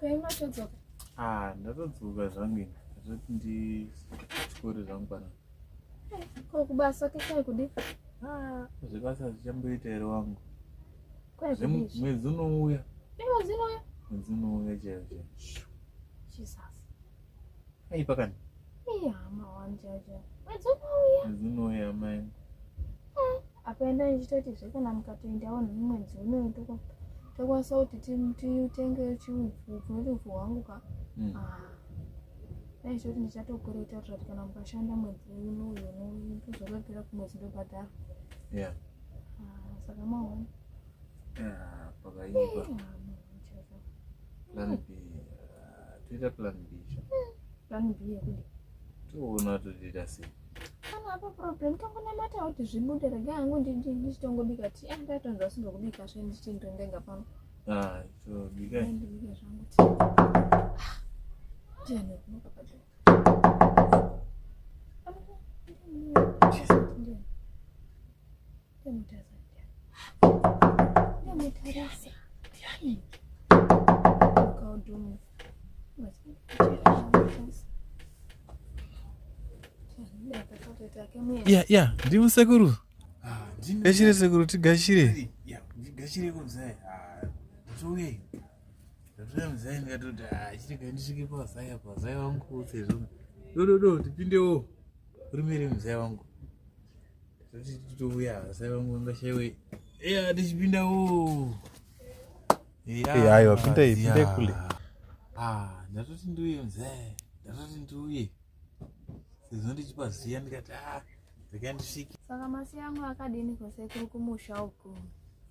matodzoka. Ndatodzoka zvangu ndati ndichikore zvangu pana. Kubasa kekai kudi? Zvebasa zvichamboita here wangu. Mwedzi unouya. Mwedzi unouya? Mwedzi unouya chaiyo. Jesus. Pakani? Hama wanjaja. Mwedzi unouya? Mwedzi unouya mai. Apaenda ndichitoti zvekana mukatoendawo nemwedzi unouya tokwanisa kuti titenge chiufu ufu hwangu ka. Dai zvoti ndichatokureta kuti kana mukashanda mwedzi unouya tozorapira kumwedzi ndobhadhara. Yeah. Saka maona. Pakaipa. Plan B. Toita plan B. Plan B yakudi. Toona toita sei. Kana apa problem tangonamata kuti zvibude rega hangu ndichitongobika ti ndatonzwa sindokubika zve ndichindondenga pano. So bika. Ndibika zvangu ti. Ndiani kunoka pacho. Mutarisa. Ndiani. Ukaudumu. Ndimi Sekuru. Gashire Sekuru tigashire. Gashire kumzai. Ndouye. Ndouya mzai ndikatoti chirega ndisvike pazaya wangu sezvo. Do tipindewo. Urimire mzai wangu. Ndoti titouya zai wangu ngashayiwe. Tichipindawo. Aiwa pindai kule. Ndatoti ndiuye mzai. Ndiuye. Sezvo ndichipaziya ndikati rega ndisvike. Saka masi yangu akadini kwasekuru kumusha uku.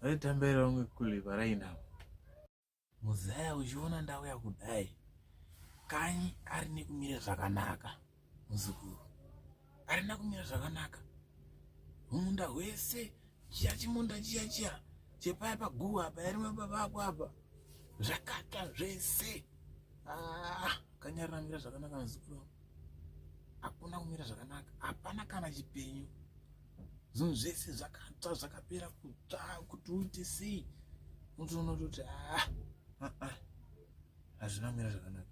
Aitambaira wangu kule paraina. Muzaya uchiona ndauya kudai. Kanyi arine kumira zvakanaka. Muzukuru. Arina kumira zvakanaka. Munda hwese chimunda chiya. Chepaya paguwa apa yarimwe babako apa. Zvakata zvese. Kanyi arina kumira zvakanaka muzukuru. Hakuna kumira zvakanaka. Hapana kana chipenyu. Zvinhu zvese zvakatsva zvakapera kutsva kuti uite sei. Unotoona kuti hazvina kumira zvakanaka.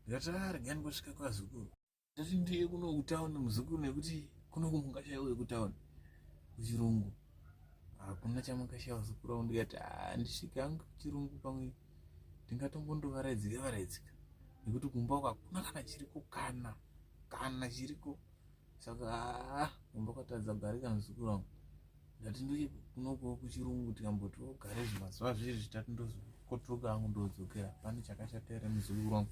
Ndikati rega ndingosvika kwazukuru. Ndati ndiye kuno kutauni muzukuru nekuti kuno kumungashaiwe kutauni. Kuchirungu. Hakuna chamungashaiwa zukuru wangu ndikati ndisvika hangu kuchirungu pamwe ndingatombondovaraidzika. Nekuti kumba uko hakuna kana chiriko kana chiriko. Saka kumba kwatadza kugarika muzukuru wangu. Ndati ndoye kunoko kuchirungu tikamboti ogare zvimazuva zviri zvitatu ndozokotoka hangu ndodzokera. Pane chakashata here muzukuru wangu.